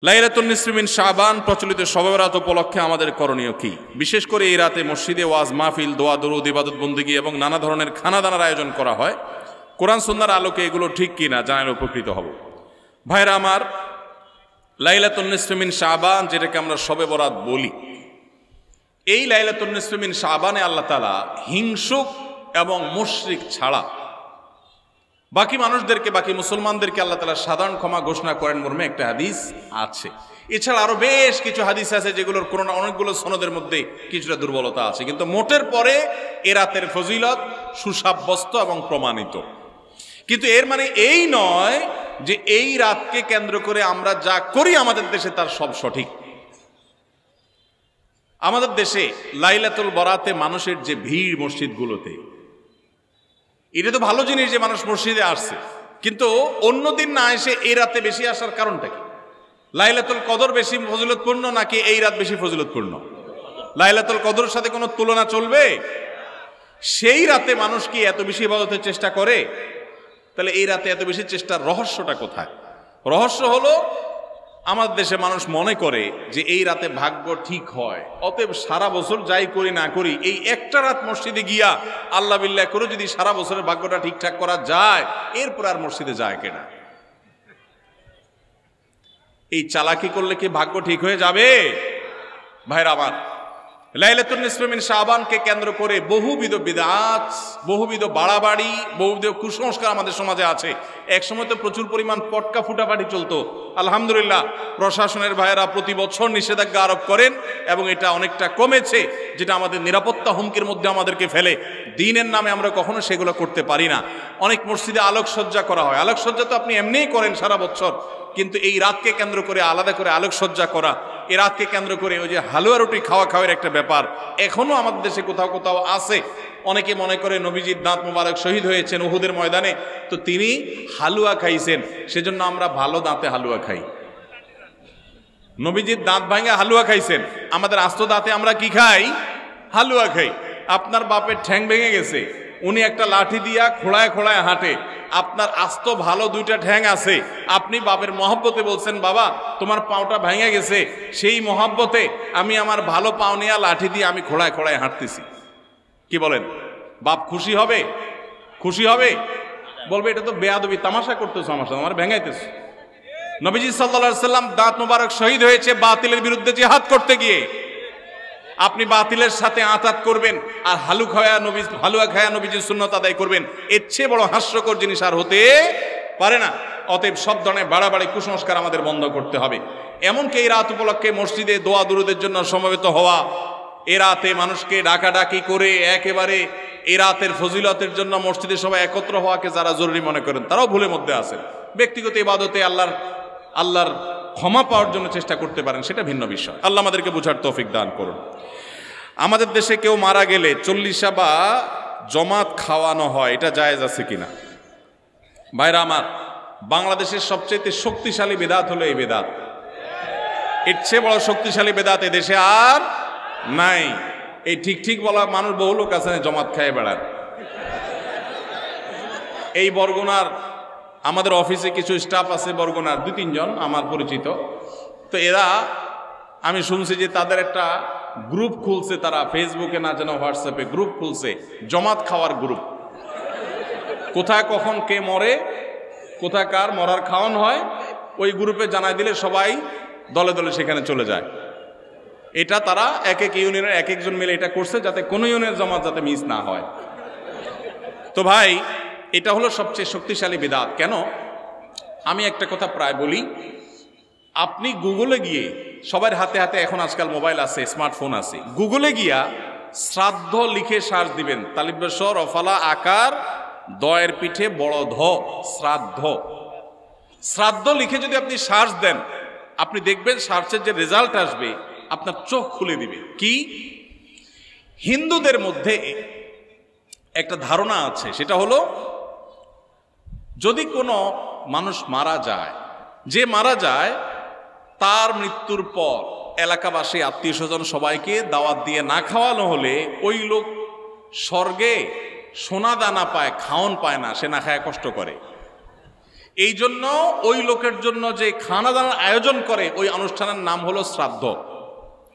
লাইলাতুন নিসফি মিন শাবান প্রচলিত শবে বরাত উপলক্ষে আমাদের করণীয় কি? বিশেষ করে এই রাতে মসজিদে ওয়াজ মাহফিল, দোয়া দরুদ, ইবাদত বন্দেগী এবং নানা ধরনের খানাদানার আয়োজন করা হয়। কোরআন সুন্নাহর আলোকে এগুলো ঠিক কিনা জানালে উপকৃত হব। ভাইরা আমার, লাইলাতুন নিসফি মিন শাবান যেটাকে আমরা শবে বরাত বলি, এই লাইলাতুন নিসফি মিন শাবানে আল্লাহ তাআলা হিংসুক এবং মুশরিক ছাড়া বাকি মানুষদেরকে, বাকি মুসলমানদেরকে আল্লাহ তাআলা সাধারণ ক্ষমা ঘোষণা করেন মর্মে একটা হাদিস আছে। এছাড়া আরো বেশ কিছু হাদিস আছে যেগুলোর কোনো না অনেকগুলো সনদের মধ্যে কিছুটা দুর্বলতা আছে, কিন্তু মোটের পরে এ রাতের ফজিলত সুসাব্যস্ত এবং প্রমাণিত। কিন্তু এর মানে এই নয় যে এই রাতকে কেন্দ্র করে আমরা যা করি আমাদের দেশে তার সব সঠিক। আমাদের দেশে লাইলাতুল বরাতে মানুষের যে ভিড় মসজিদগুলোতে, এটা তো ভালো জিনিস যে মানুষ মসজিদে আসছে, কিন্তু অন্যদিন না এসে এই রাতে বেশি আসার কারণটা কি? লাইলাতুল কদর বেশি ফজিলতপূর্ণ নাকি এই রাত বেশি ফজিলতপূর্ণ? লাইলাতুল কদরের সাথে কোনো তুলনা চলবে? সেই রাতে মানুষ কি এত বেশি ইবাদতের চেষ্টা করে? তাহলে এই রাতে এত বেশি চেষ্টার রহস্যটা কোথায়? রহস্য হলো আমাদের দেশে মানুষ মনে করে যে এই রাতে ভাগ্য ঠিক হয়, অতএব সারা বছর যাই করি না করি এই একটা রাত মসজিদে গিয়া আল্লাহ বিল্লাহ করে যদি সারা বছরের ভাগ্যটা ঠিকঠাক করা যায়, এরপর আর মসজিদে যায় কেনা। এই চালাকি করলে কি ভাগ্য ঠিক হয়ে যাবে? ভাইরা আমার, লাইলাতুন নিসফি মিন শাবানকে কেন্দ্র করে বহুবিধ বিদআত, বহুবিধ বাড়াবাড়ি, বহুবিধ কুসংস্কার আমাদের সমাজে আছে। একসময় তো প্রচুর পরিমাণ পটকা ফুটাফাটি চলতো। আলহামদুলিল্লাহ, প্রশাসনের ভাইয়েরা প্রতি বছর নিষেধাজ্ঞা আরোপ করেন এবং এটা অনেকটা কমেছে, যেটা আমাদের নিরাপত্তা হুমকির মধ্যে আমাদেরকে ফেলে। দ্বীনের নামে আমরা কখনো সেগুলো করতে পারি না। অনেক মসজিদে আলোকসজ্জা করা হয়। আলোকসজ্জা তো আপনি এমনিই করেন সারা বছর, কিন্তু এই রাতকে কেন্দ্র করে আলাদা করে আলোকসজ্জা করা, এই রাতকে কেন্দ্র করে ওই যে হালুয়া রুটি খাওয়ার একটা ব্যাপার এখনো আমাদের দেশে কোথাও কোথাও আছে। অনেকে মনে করে নবীজির দাঁত মোবারক শহীদ হয়েছেন উহুদের ময়দানে, তো তিনি হালুয়া খাইছেন, সেজন্য আমরা ভালো দাঁতে হালুয়া খাই। নবীজির দাঁত ভাঙা হালুয়া খাইছেন, আমাদের আস্ত দাঁতে আমরা কি খাই? হালুয়া খাই। আপনার বাপের ঠ্যাং ভেঙে গেছে, উনি একটা লাঠি দিয়া খোড়ায় খোড়ায় হাঁটে, আপনার আস্ত ভালো দুইটা ঠ্যাং আছে, আপনি বাপের মহব্বতে বলছেন বাবা তোমার পাওটা ভেঙে গেছে, সেই মহব্বতে আমি আমার ভালো পাও নিয়ে লাঠি দিয়ে আমি খোড়ায় খোড়ায় হাঁটতেছি। কি বলেন? বাপ খুশি হবে? খুশি হবে? বলবে এটা তো বেয়াদবি, তামাশা করতেছো আমার সাথে, আমার ভেঙাইতেছো। নবীজি সাল্লাল্লাহু আলাইহি সাল্লাম দাঁত মোবারক শহীদ হয়েছে বাতিলের বিরুদ্ধে জিহাদ করতে গিয়ে। আপনি বাতিলের সাথে আঁতাত করবেন আর হালুয়া খায়া নবীজির সুন্নত আদায় করবেন, এর চেয়ে বড় হাস্যকর জিনিস আর হতে পারে না। অতএব সব ধরনের বাড়াবাড়ি কুসংস্কার আমাদের বন্ধ করতে হবে। এমনকি এই রাত উপলক্ষে মসজিদে দোয়া দুরুদের জন্য সমবেত হওয়া, এ রাতে মানুষকে ডাকাডাকি করে একেবারে এ রাতের ফজিলতের জন্য মসজিদে সবাই একত্র হওয়াকে যারা জরুরি মনে করেন, তারাও ভুলের মধ্যে আছেন। ব্যক্তিগত ইবাদতে আল্লাহর ক্ষমা পাওয়ার জন্য চেষ্টা করতে পারেন, সেটা ভিন্ন বিষয়। আল্লাহ আমাদেরকে বোঝার তৌফিক দান করুন। আমাদের দেশে কেউ মারা গেলে চল্লিশা বা জমাত খাওয়ানো হয়, এটা জায়েজ আছে কিনা? ভাইরা আমার, বাংলাদেশের সবচেয়ে শক্তিশালী বেদাত হলো এই বেদাত। এর চেয়ে বড় শক্তিশালী বেদাত এ দেশে আর নাই। এই ঠিক বলা মানুষ বহু লোক আছে জমাত খায় বেড়ান। এই বরগুনার আমাদের অফিসে কিছু স্টাফ আছে, বরগুনার 2-3 জন আমার পরিচিত, তো এরা আমি শুনছি যে তাদের একটা গ্রুপ খুলছে, তারা ফেসবুকে না যেন হোয়াটসঅ্যাপে গ্রুপ খুলছে, জমাত খাওয়ার গ্রুপ। কোথায় কখন কে মরে, কোথায় কার মরার খাওয়ান হয়, ওই গ্রুপে জানাই দিলে সবাই দলে দলে সেখানে চলে যায়। এটা তারা এক এক ইউনিয়নের এক একজন মিলে এটা করছে, যাতে কোনো ইউনিয়নের জমাত যাতে মিস না হয়। তো ভাই, এটা হলো সবচেয়ে শক্তিশালী বিদআত। কেন? আমি একটা কথা প্রায় বলি, আপনি গুগলে গিয়ে, সবার হাতে হাতে এখন আজকাল মোবাইল আছে, স্মার্টফোন আছে, গুগলে গিয়া শ্রাদ্ধ লিখে সার্চ দিবেন, তালিবেশ্বর অফালা আকার দয়ের পিঠে বড় ধ শ্রাদ্ধ। শ্রাদ্ধ লিখে যদি আপনি সার্চ দেন, আপনি দেখবেন সার্চের যে রেজাল্ট আসবে আপনার চোখ খুলে দিবে। কি? হিন্দুদের মধ্যে একটা ধারণা আছে, সেটা হলো যদি কোনো মানুষ মারা যায়, যে মারা যায় তার মৃত্যুর পর এলাকাবাসী আত্মীয় স্বজন সবাইকে দাওয়াত দিয়ে না খাওয়ানো হলে ওই লোক স্বর্গে সোনা দানা পায়, খাওন পায় না, সে না খায় কষ্ট করে। এই জন্য ওই লোকের জন্য যে খানা দানার আয়োজন করে ওই অনুষ্ঠানের নাম হলো শ্রাদ্ধ।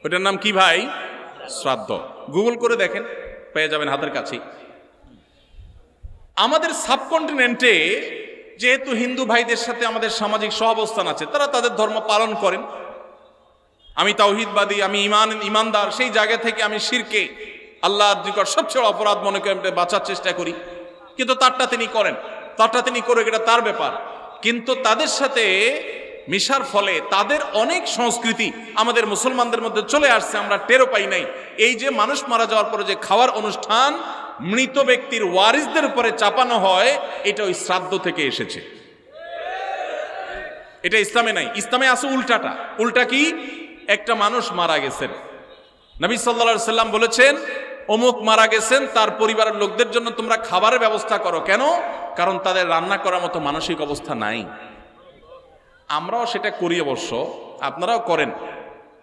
ওইটার নাম কি ভাই? শ্রাদ্ধ। গুগল করে দেখেন, পেয়ে যাবেন হাতের কাছে। আমাদের সাবকন্টিনেন্টে যেহেতু হিন্দু ভাইদের সাথে আমাদের সামাজিক সহাবস্থান আছে, তারা তাদের ধর্ম পালন করেন। আমি তাওহীদবাদী, আমি ইমানদার, সেই জায়গা থেকে আমি শিরকে আল্লাহর নিকট সবচেয়ে অপরাধ মনে করে বাঁচার চেষ্টা করি, কিন্তু তারটা তিনি করেন, তারটা তিনি করে, এটা তার ব্যাপার। কিন্তু তাদের সাথে মিশার ফলে তাদের অনেক সংস্কৃতি আমাদের মুসলমানদের মধ্যে চলে আসছে, আমরা টেরও পাই নাই। এই যে মানুষ মারা যাওয়ার পরে যে খাওয়ার অনুষ্ঠান মৃত ব্যক্তির ওয়ারিসদের উপরে চাপানো হয়, এটা ওই শ্রাদ্ধ থেকে এসেছে। এটা ইসলামে নাই। ইসলামে আছে উল্টাটা। উল্টা কি? একটা মানুষ মারা গেছেন, নবী সাল্লাল্লাহু আলাইহি সাল্লাম বলেছেন অমুক মারা গেছেন, তার পরিবারের লোকদের জন্য তোমরা খাবারের ব্যবস্থা করো। কেন? কারণ তাদের রান্না করার মতো মানসিক অবস্থা নাই। আমরাও সেটা করি, অবশ্য আপনারাও করেন।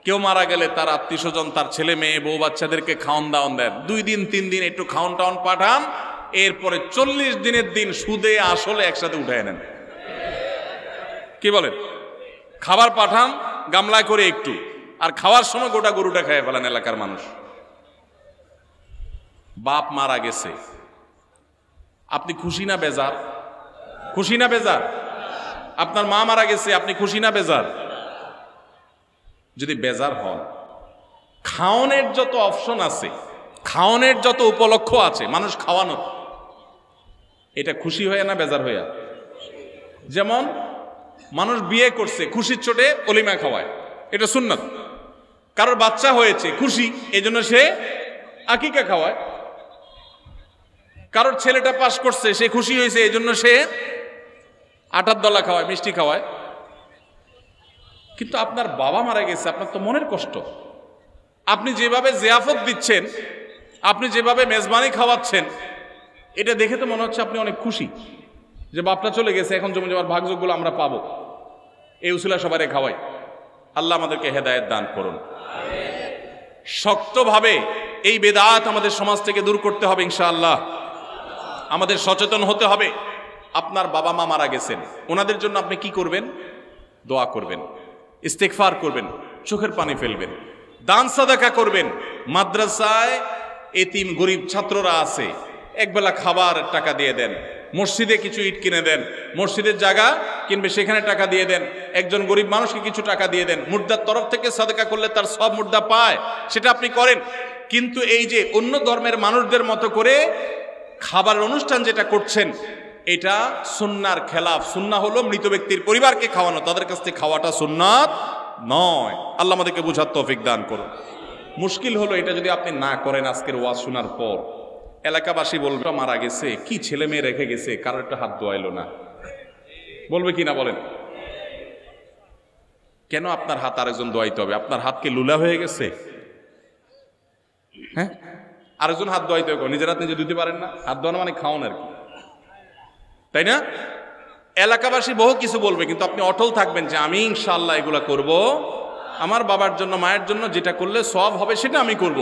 কেউ মারা গেলে তার আত্মীয় স্বজন, তার ছেলে মেয়ে, বউ বাচ্চাদেরকে খাওয়ান দাওয়ান দেন, 2 দিন 3 দিন একটু খাওয়ান টাওয়ান পাঠান, এরপরে 40 দিনের দিন সুদে আসলে একসাথে উঠায় নেন। কি বলেন? খাবার পাঠান গামলায় করে একটু, আর খাওয়ার সময় গোটা গরুটা খেয়ে ফেলেন এলাকার মানুষ। বাপ মারা গেছে, আপনি খুশি না বেজার? খুশি না বেজার? আপনার মা মারা গেছে, আপনি খুশি না বেজার? যদি বেজার হন, খাওয়ানোর যত অপশন আছে, খাওয়ানোর যত উপলক্ষ আছে মানুষ খাওয়ানো, এটা খুশি হয়ে না বেজার হইয়া? যেমন মানুষ বিয়ে করছে, খুশির চোটে অলিমা খাওয়ায়, এটা সুন্নাত। কারোর বাচ্চা হয়েছে, খুশি, এই জন্য সে আকিকা খাওয়ায়। কারোর ছেলেটা পাস করছে, সে খুশি হয়েছে, এই জন্য সে আটার দলা খাওয়ায়, মিষ্টি খাওয়ায়। কিন্তু আপনার বাবা মারা গেছে, আপনার তো মনের কষ্ট। আপনি যেভাবে জিয়াফত দিচ্ছেন, আপনি যেভাবে মেজবানি খাওয়াচ্ছেন, এটা দেখে তো মনে হচ্ছে আপনি অনেক খুশি যে বাপটা চলে গেছে, এখন জমি জমার ভাগযোগগুলো আমরা পাবো। এই উসিলা সবারে খাওয়াই। আল্লাহ আমাদেরকে হেদায়েত দান করুন। শক্তভাবে এই বেদাত আমাদের সমাজ থেকে দূর করতে হবে ইনশাআল্লাহ। আমাদের সচেতন হতে হবে। আপনার বাবা মা মারা গেছেন, ওনাদের জন্য আপনি কি করবেন? দোয়া করবেন, ইস্তেগফার করবেন, চোখের পানি ফেলবেন, দান সাদাকা করবেন। মাদ্রাসায় এতিম গরিব ছাত্ররা আছে, একবেলা খাবার টাকা দিয়ে দেন। মসজিদে কিছু ইট কিনে দেন, মসজিদের জায়গা কিনবে, সেখানে টাকা দিয়ে দেন। একজন গরিব মানুষকে কিছু টাকা দিয়ে দেন। মুর্দার তরফ থেকে সাদাকা করলে তার সব মুর্দা পায়, সেটা আপনি করেন। কিন্তু এই যে অন্য ধর্মের মানুষদের মতো করে খাবারের অনুষ্ঠান যেটা করছেন, এটা সুন্নার খেলাফ। সুন্নাহ হলো মৃত ব্যক্তির পরিবারকে খাওয়ানো, তাদের কাছ থেকে খাওয়াটা সুন্নাত নয়। আল্লাহ আমাদেরকে বুঝার তৌফিক দান করুন। মুশকিল হলো এটা যদি আপনি না করেন, আজকের ওয়াজ শোনার পর এলাকাবাসী বলবে মারা গেছে, কি ছেলে মেয়ে রেখে গেছে, কারোর একটা হাত ধোয়াইলো না, বলবে কি না বলেন? কেন আপনার হাত আরেকজন ধোয়াইতে হবে? আপনার হাত কি লুলা হয়ে গেছে? হ্যাঁ, আরেকজন হাত ধোয়াইতে হবে, নিজের হাত নিজে ধুতে পারেন না? হাত ধোয়ানো মানে খাওয়ান আর কি, তাই না? এলাকাবাসী বহু কিছু বলবে, কিন্তু আপনি অটল থাকবেন যে আমি ইনশাআল্লাহ এগুলা করব, আমার বাবার জন্য মায়ের জন্য যেটা করলে সওয়াব হবে সেটা আমি করব।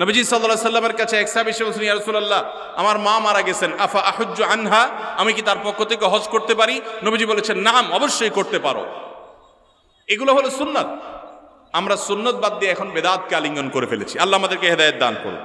নবীজি সাল্লাল্লাহু আলাইহি সাল্লামের কাছে এক সাহাবী এসে বললেন, ইয়া রাসূলুল্লাহ, আমার মা মারা গেছেন, আফা আহুজ্জু আনহা, আমি কি তার পক্ষ থেকে হজ করতে পারি? নবীজি বলেছেন, নাম, অবশ্যই করতে পারো। এগুলো হলো সুন্নাত। আমরা সুন্নাত বাদ দিয়ে এখন বেদাতকে আলিঙ্গন করে ফেলেছি। আল্লাহ আমাদেরকে হেদায়েত দান করুন।